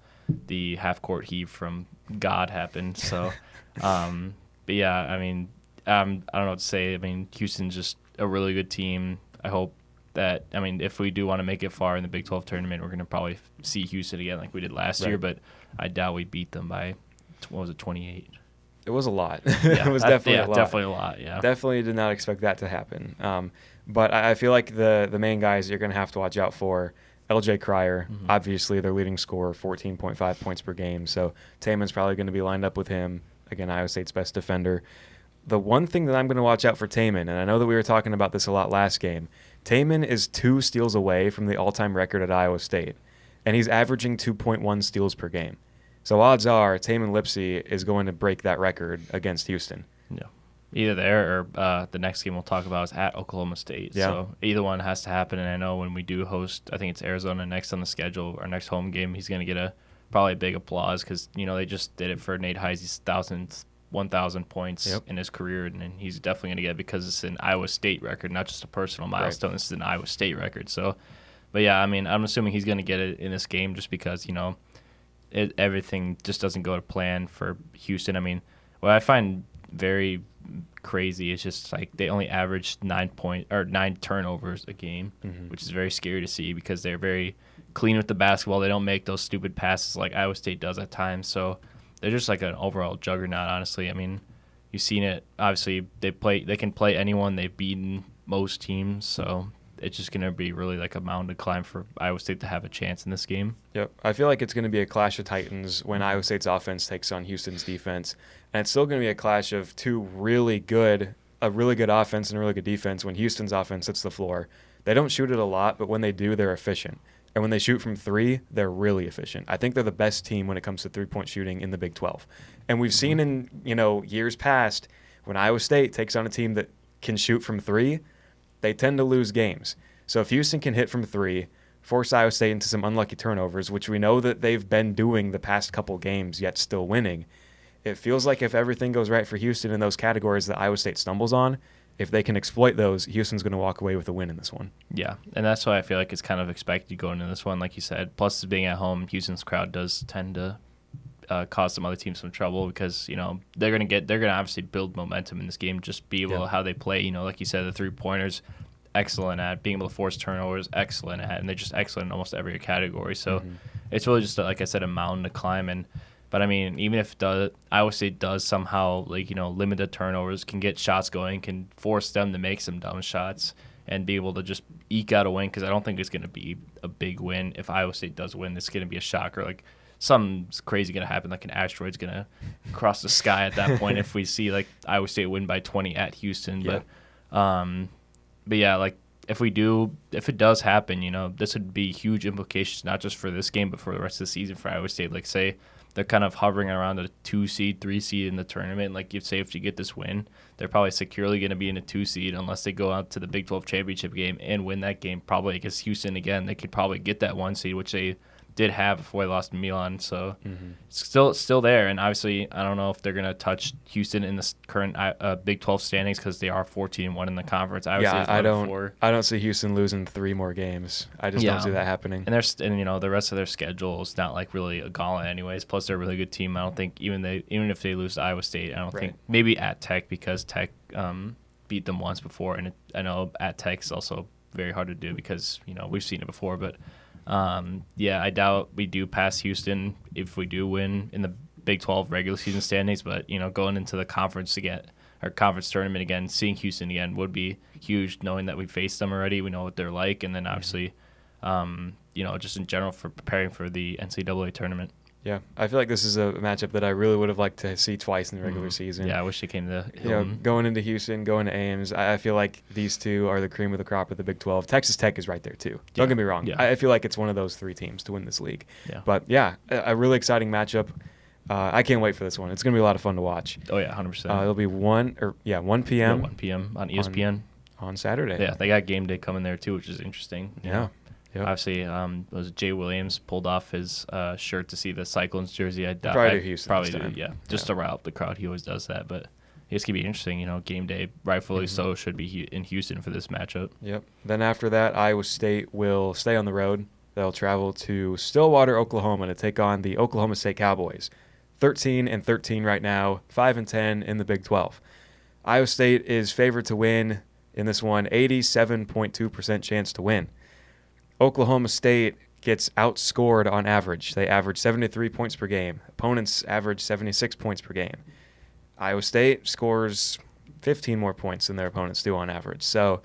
the half-court heave from God happened. So, but yeah, I mean, I don't know what to say. I mean, Houston's just a really good team. I hope that, if we do want to make it far in the Big 12 tournament, we're going to probably see Houston again like we did last year, but I doubt we beat them by, 28? It was a lot. Yeah, it was definitely a lot. Definitely a lot, yeah. Definitely did not expect that to happen. But I feel like the main guys you're going to have to watch out for, LJ Cryer, obviously their leading scorer, 14.5 points per game. So Taman's probably going to be lined up with him. Again, Iowa State's best defender. The one thing that I'm going to watch out for Taman, and I know that we were talking about this a lot last game, Taman is 2 steals away from the all-time record at Iowa State, and he's averaging 2.1 steals per game. So odds are Taman Lipsey is going to break that record against Houston. Yeah. Either there or the next game we'll talk about is at Oklahoma State. Yeah. So either one has to happen, and I know when we do host, I think it's Arizona next on the schedule, our next home game, he's going to get probably a big applause because, they just did it for Nate Heisey's 1,000 points in his career, and he's definitely going to get it because it's an Iowa State record, not just a personal milestone. Right. This is an Iowa State record. So, but yeah, I'm assuming he's going to get it in this game just because, everything just doesn't go to plan for Houston. What I find very crazy is just like they only averaged 9 turnovers a game, which is very scary to see because they're very clean with the basketball. They don't make those stupid passes like Iowa State does at times. So they're just like an overall juggernaut, honestly. You've seen it. Obviously, they can play anyone. They've beaten most teams. So it's just going to be really like a mountain to climb for Iowa State to have a chance in this game. Yep. I feel like it's going to be a clash of titans when Iowa State's offense takes on Houston's defense. And it's still going to be a clash of a really good offense and a really good defense when Houston's offense hits the floor. They don't shoot it a lot, but when they do, they're efficient. And when they shoot from three, they're really efficient. I think they're the best team when it comes to three-point shooting in the Big 12. And we've seen in, years past, when Iowa State takes on a team that can shoot from three, they tend to lose games. So if Houston can hit from three, force Iowa State into some unlucky turnovers, which we know that they've been doing the past couple games, yet still winning, it feels like if everything goes right for Houston in those categories that Iowa State stumbles on, if they can exploit those, Houston's going to walk away with a win in this one. Yeah, and that's why I feel like it's kind of expected going into this one, like you said. Plus, being at home, Houston's crowd does tend to cause some other teams some trouble because they're gonna obviously build momentum in this game, just be able to how they play. Like you said, the 3-pointers, excellent at being able to force turnovers, excellent at, and they're just excellent in almost every category. So it's really just like I said, a mountain to climb. But I mean, even if Iowa State does somehow limit the turnovers, can get shots going, can force them to make some dumb shots, and be able to just eke out a win, because I don't think it's going to be a big win. If Iowa State does win, it's going to be a shocker. Like something's crazy going to happen, like an asteroid's going to cross the sky at that point if we see like Iowa State win by 20 at Houston. Yeah. But yeah, like if it does happen, this would be huge implications, not just for this game, but for the rest of the season for Iowa State. Like say they're kind of hovering around a 2 seed, 3 seed in the tournament. Like you'd say if you get this win, they're probably securely going to be in a 2 seed unless they go out to the Big 12 championship game and win that game, probably against Houston again. They could probably get that 1 seed, which they did have before they lost to Milan. So it's still there. And obviously, I don't know if they're going to touch Houston in the current Big 12 standings because they are 14-1 in the conference. I don't see Houston losing 3 more games. I just don't see that happening. And the rest of their schedule is not like really a gauntlet anyways. Plus, they're a really good team. I don't think even if they lose to Iowa State, I don't think maybe at Tech, because Tech beat them once before, and I know at Tech is also very hard to do because we've seen it before, but. I doubt we do pass Houston if we do win in the Big 12 regular season standings, but going into the conference tournament again, seeing Houston again would be huge, knowing that we faced them already, we know what they're like, and then obviously just in general for preparing for the NCAA tournament. Yeah, I feel like this is a matchup that I really would have liked to see twice in the regular season. Yeah, I wish it came to Hilton. Going into Houston, going to Ames, I feel like these two are the cream of the crop of the Big 12. Texas Tech is right there too. Don't get me wrong. Yeah. I feel like it's one of those 3 teams to win this league. Yeah. But yeah, a really exciting matchup. I can't wait for this one. It's going to be a lot of fun to watch. Oh yeah, 100%. It'll be 1 p.m. Yeah, 1 p.m. on ESPN on Saturday. Yeah, they got game day coming there too, which is interesting. Yeah. Yep. Obviously, was Jay Williams pulled off his shirt to see the Cyclones jersey. I'd probably do Houston. Probably do, yeah. Just to rile up the crowd. He always does that. But it's going to be interesting. Game day, rightfully so, should be in Houston for this matchup. Yep. Then after that, Iowa State will stay on the road. They'll travel to Stillwater, Oklahoma to take on the Oklahoma State Cowboys. 13-13 right now, 5-10 in the Big 12. Iowa State is favored to win in this one, 87.2% chance to win. Oklahoma State gets outscored on average. They average 73 points per game. Opponents average 76 points per game. Iowa State scores 15 more points than their opponents do on average. So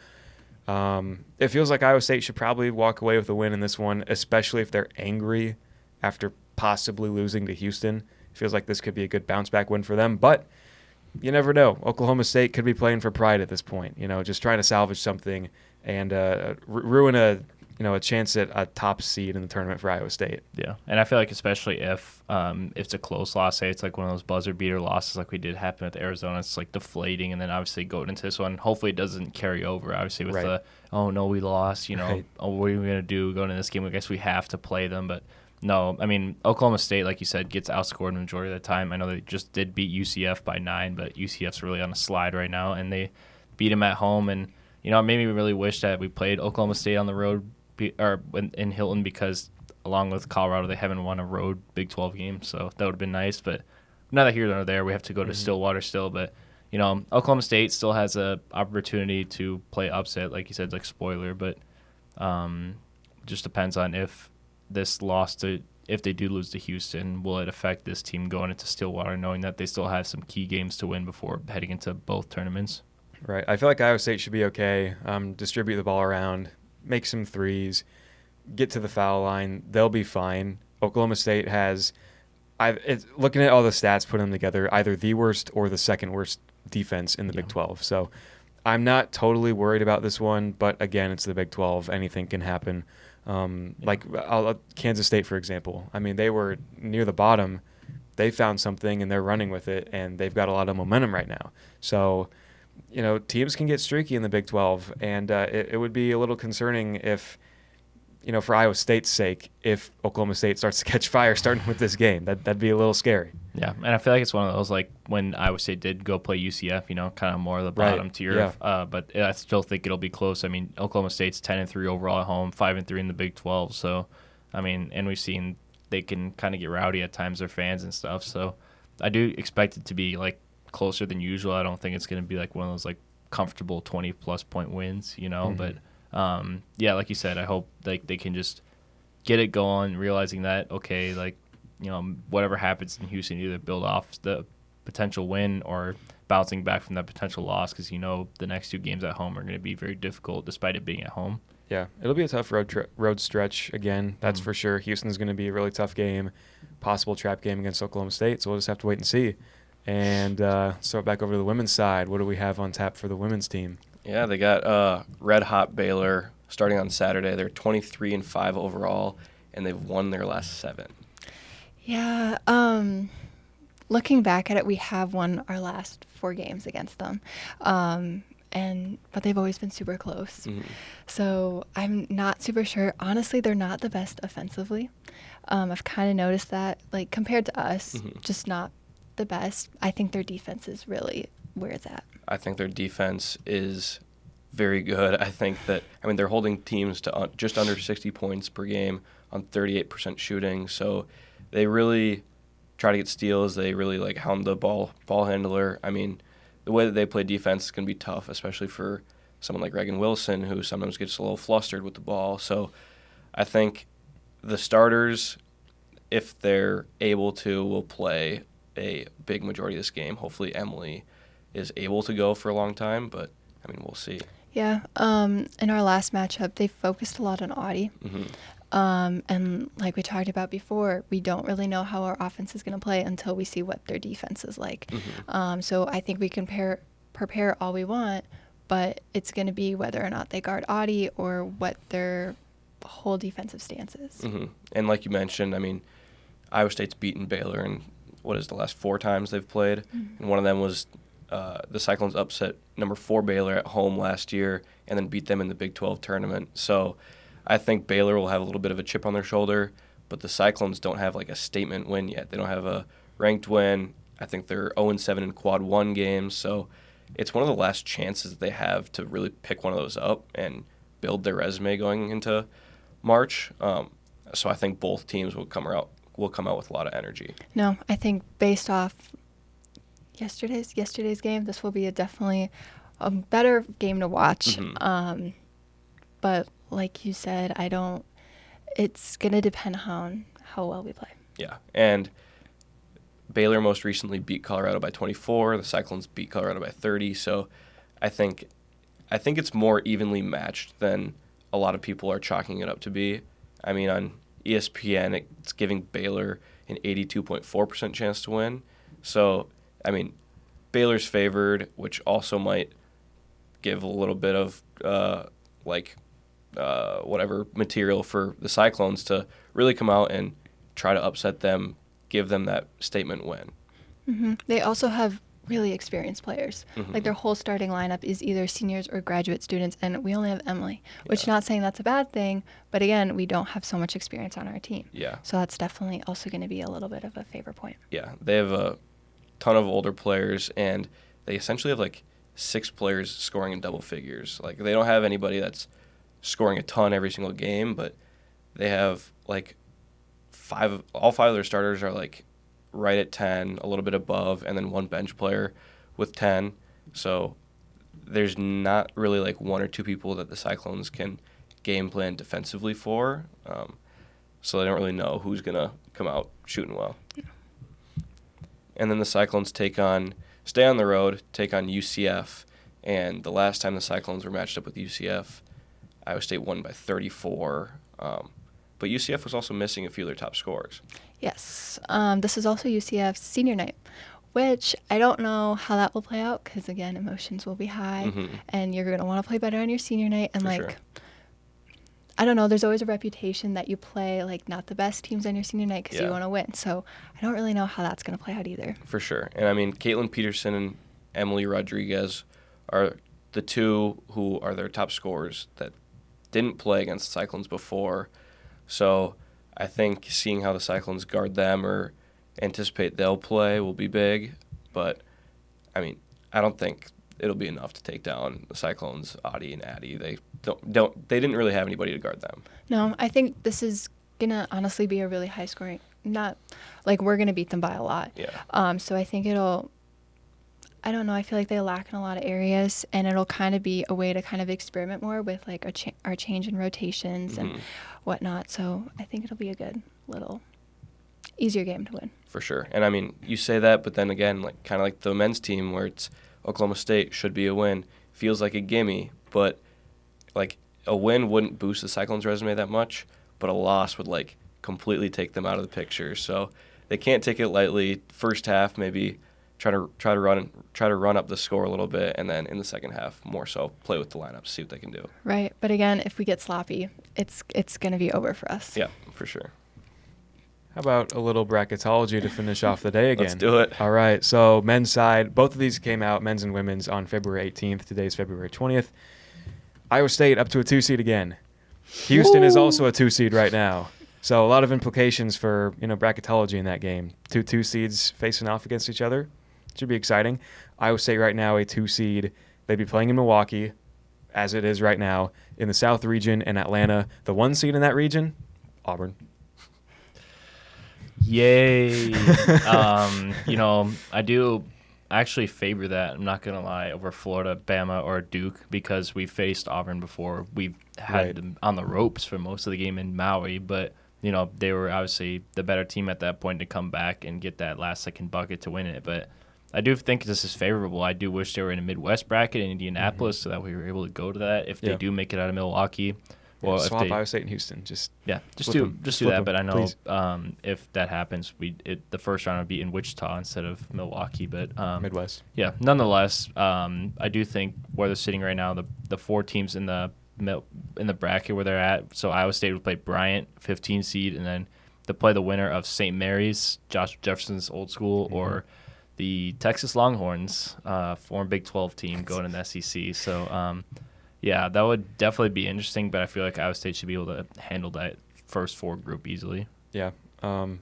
it feels like Iowa State should probably walk away with a win in this one, especially if they're angry after possibly losing to Houston. It feels like this could be a good bounce-back win for them. But you never know. Oklahoma State could be playing for pride at this point, just trying to salvage something and ruin a chance at a top seed in the tournament for Iowa State. Yeah, and I feel like especially if it's a close loss, say it's like one of those buzzer beater losses like we did happen with Arizona, it's like deflating, and then obviously going into this one, hopefully it doesn't carry over, obviously with the, oh no, we lost, oh, what are we going to do going into this game? I guess we have to play them, but no, I mean, Oklahoma State, like you said, gets outscored the majority of the time. I know they just did beat UCF by 9, but UCF's really on a slide right now, and they beat them at home, and, it made me really wish that we played Oklahoma State on the road or in Hilton, because along with Colorado, they haven't won a road Big 12 game, so that would have been nice. But neither here nor there. We have to go to Stillwater still, but Oklahoma State still has a opportunity to play upset, like you said, like spoiler. But just depends on if they do lose to Houston, will it affect this team going into Stillwater, knowing that they still have some key games to win before heading into both tournaments. Right. I feel like Iowa State should be okay. Distribute the ball around. make some threes, get to the foul line. They'll be fine. Oklahoma State has, looking at all the stats, put them together, either the worst or the second worst defense in the Big 12. So I'm not totally worried about this one, but again, it's the Big 12. Anything can happen. Like Kansas State, for example. I mean, they were near the bottom. They found something, and they're running with it, and they've got a lot of momentum right now. So, teams can get streaky in the Big 12, and it would be a little concerning if, for Iowa State's sake, if Oklahoma State starts to catch fire starting with this game. That'd be a little scary. Yeah, and I feel like it's one of those, like, when Iowa State did go play UCF, kind of more of the bottom tier. Yeah. But I still think it'll be close. I mean, Oklahoma State's 10-3 overall at home, 5-3 in the Big 12. So, I mean, and we've seen they can kind of get rowdy at times, their fans and stuff. So I do expect it to be, like, closer than usual. I don't think it's going to be, like, one of those, like, comfortable 20-plus point wins, Mm-hmm. But, yeah, like you said, I hope like they can just get it going, realizing that, okay, like, whatever happens in Houston, either build off the potential win or bouncing back from that potential loss, because the next two games at home are going to be very difficult despite it being at home. Yeah, it'll be a tough road stretch again, that's for sure. Houston's going to be a really tough game, possible trap game against Oklahoma State, so we'll just have to wait and see. And so back over to the women's side, what do we have on tap for the women's team? Yeah, they got red-hot Baylor starting on Saturday. They're 23-5 overall, and they've won their last 7. Yeah, looking back at it, we have won our last 4 games against them. But they've always been super close. Mm-hmm. So I'm not super sure. Honestly, they're not the best offensively. I've kind of noticed that, like, compared to us, just not the best. I think their defense is really where it's at. I think their defense is very good. I think that, they're holding teams to just under 60 points per game on 38% shooting. So they really try to get steals. They really, like, hound the ball handler. The way that they play defense is going to be tough, especially for someone like Reagan Wilson, who sometimes gets a little flustered with the ball. So I think the starters, if they're able to, will play a big majority of this game. Hopefully Emily is able to go for a long time, but, we'll see. Yeah. In our last matchup, they focused a lot on Audie. Mm-hmm. And like we talked about before, we don't really know how our offense is going to play until we see what their defense is like. Mm-hmm. So I think we can prepare all we want, but it's going to be whether or not they guard Audie or what their whole defensive stance is. Mm-hmm. And like you mentioned, Iowa State's beaten Baylor in, the last 4 times they've played? Mm-hmm. And one of them was the Cyclones upset number 4 Baylor at home last year and then beat them in the Big 12 tournament. So I think Baylor will have a little bit of a chip on their shoulder, but the Cyclones don't have, like, a statement win yet. They don't have a ranked win. I think they're 0-7 in quad 1 games. So it's one of the last chances that they have to really pick one of those up and build their resume going into March. So I think both teams will come out with a lot of energy. No, I think based off yesterday's game, this will be definitely a better game to watch. Mm-hmm. But like you said, it's going to depend on how well we play. Yeah, and Baylor most recently beat Colorado by 24. The Cyclones beat Colorado by 30. So I think it's more evenly matched than a lot of people are chalking it up to be. On ESPN, it's giving Baylor an 82.4% chance to win. So, Baylor's favored, which also might give a little bit of, whatever material for the Cyclones to really come out and try to upset them, give them that statement win. Mm-hmm. They also have really experienced players. Mm-hmm. Like, their whole starting lineup is either seniors or graduate students, and we only have Emily, which not saying that's a bad thing, but again, we don't have so much experience on our team. Yeah. So that's definitely also going to be a little bit of a favor point. Yeah, they have a ton of older players, and they essentially have, like, 6 players scoring in double figures. Like, they don't have anybody that's scoring a ton every single game, but they have, like, all 5 of their starters are, like, right at 10, a little bit above, and then 1 bench player with 10. So there's not really, like, 1 or 2 people that the Cyclones can game plan defensively for. So they don't really know who's going to come out shooting well. Yeah. And then the Cyclones stay on the road, take on UCF. And the last time the Cyclones were matched up with UCF, Iowa State won by 34. But UCF was also missing a few of their top scorers. Yes. This is also UCF's senior night, which I don't know how that will play out because, again, emotions will be high, and you're going to want to play better on your senior night. And, For like, sure. I don't know, there's always a reputation that you play, like, not the best teams on your senior night because you Yeah. want to win. So I don't really know how that's going to play out either. For sure. And, I mean, Caitlin Peterson and Emily Rodriguez are the two who are their top scorers that didn't play against the Cyclones before. So I think seeing how the Cyclones guard them or anticipate they'll play will be big. But, I mean, I don't think it'll be enough to take down the Cyclones, Audie and Addie. They didn't really have anybody to guard them. No, I think this is going to honestly be a really high scoring, not like we're going to beat them by a lot. Yeah. So I think I don't know, I feel like they lack in a lot of areas, and it'll kind of be a way to kind of experiment more with like our change in rotations and whatnot. So I think it'll be a good little easier game to win. For sure. And, I mean, you say that, but then again, like kind of like the men's team where it's Oklahoma State should be a win, feels like a gimme, but like a win wouldn't boost the Cyclones' resume that much, but a loss would like completely take them out of the picture. So they can't take it lightly. First half, maybe try to run up the score a little bit, and then in the second half, more so play with the lineup, see what they can do. Right, but again, if we get sloppy, it's going to be over for us. Yeah, for sure. How about a little bracketology to finish off the day again? Let's do it. All right. So men's side, both of these came out, men's and women's, on February 18th. Today's February 20th. Iowa State up to a 2 seed again. Houston is also a 2 seed right now. So a lot of implications for bracketology in that game. Two seeds facing off against each other. Should be exciting. Iowa State right now a 2 seed. They'd be playing in Milwaukee, as it is right now, in the South region in Atlanta. The 1 seed in that region, Auburn. Yay. I do actually favor that, I'm not going to lie, over Florida, Bama, or Duke, because we faced Auburn before. We've had them on the ropes for most of the game in Maui, but, they were obviously the better team at that point to come back and get that last-second bucket to win it. But I do think this is favorable. I do wish they were in a Midwest bracket in Indianapolis so that we were able to go to that if they do make it out of Milwaukee. Well, swap Iowa State and Houston. Just do that. But I know please. If that happens, the first round would be in Wichita instead of Milwaukee. But Midwest. Yeah, nonetheless, I do think where they're sitting right now, the 4 teams in the bracket where they're at. So Iowa State would play Bryant, 15 seed, and then to play the winner of St. Mary's, Josh Jefferson's old school, or the Texas Longhorns, former Big 12 team going in the SEC. So. Yeah, that would definitely be interesting, but I feel like Iowa State should be able to handle that first 4 group easily. Yeah, I'm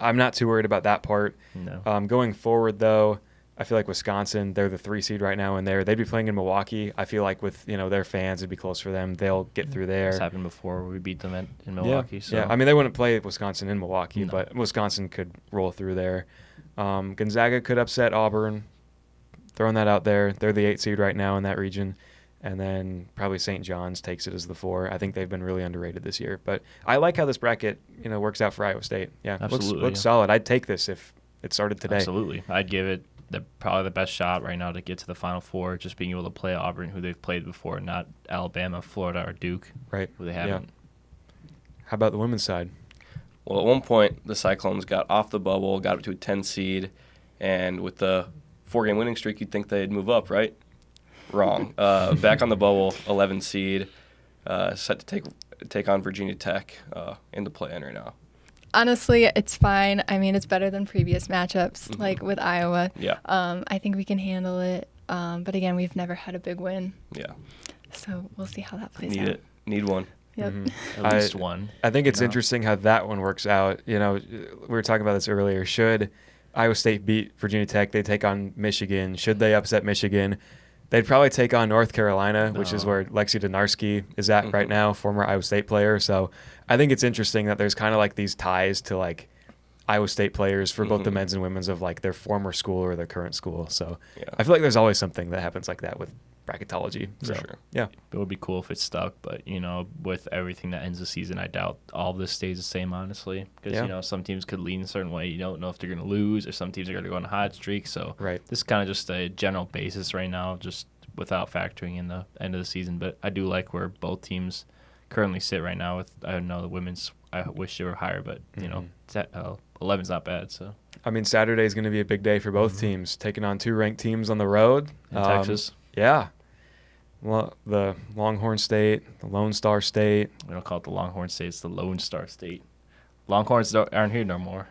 not too worried about that part. No. Going forward, though, I feel like Wisconsin, they're the 3 seed right now, and they'd be playing in Milwaukee. I feel like with their fans, it'd be close for them. They'll get through there. It's happened before where we beat them in Milwaukee. Yeah, so. yeah. I mean, they wouldn't play Wisconsin in Milwaukee, No. but Wisconsin could roll through there. Gonzaga could upset Auburn. Throwing that out there, they're the 8 seed right now in that region. And then probably St. John's takes it as the 4. I think they've been really underrated this year. But I like how this bracket, works out for Iowa State. Yeah, Absolutely, looks solid. I'd take this if it started today. Absolutely. I'd give it probably the best shot right now to get to the Final Four, just being able to play Auburn, who they've played before, not Alabama, Florida, or Duke, right? who they haven't. Yeah. How about the women's side? Well, at one point, the Cyclones got off the bubble, got up to a 10 seed, and with the 4-game winning streak, you'd think they'd move up, right? Wrong. Back on the bubble, 11 seed, set to take on Virginia Tech in the play-in right now. Honestly, it's fine. I mean, it's better than previous matchups, like with Iowa. Yeah. I think we can handle it. But again, we've never had a big win. Yeah. So we'll see how that plays Need out. it. Need one. Yep. At least one. I think it's interesting how that one works out. We were talking about this earlier. Should Iowa State beat Virginia Tech, they take on Michigan. Should they upset Michigan, they'd probably take on North Carolina, which is where Lexi Donarski is at right now, former Iowa State player. So I think it's interesting that there's kind of like these ties to like Iowa State players for both the men's and women's of like their former school or their current school. So I feel like there's always something that happens like that with bracketology. For sure. Yeah. It would be cool if it stuck, but, with everything that ends the season, I doubt all of this stays the same, honestly. Because, some teams could lean a certain way. You don't know if they're going to lose, or some teams are going to go on a hot streak. So this is kind of just a general basis right now, just without factoring in the end of the season. But I do like where both teams currently sit right now. With I know the women's, I wish they were higher, but 11's not bad. So I mean, Saturday is going to be a big day for both teams, taking on 2 ranked teams on the road. in Texas, Yeah. Well, the Longhorn State, the Lone Star State. we don't call it the Longhorn State; it's the Lone Star State. Longhorns aren't here no more.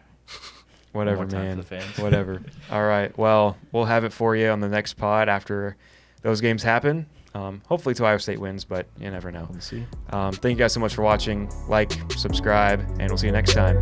Whatever, One more time man. for the fans. Whatever. All right. Well, we'll have it for you on the next pod after those games happen. Hopefully, Ohio State wins, but you never know. We'll see. Thank you guys so much for watching. Like, subscribe, and we'll see you next time.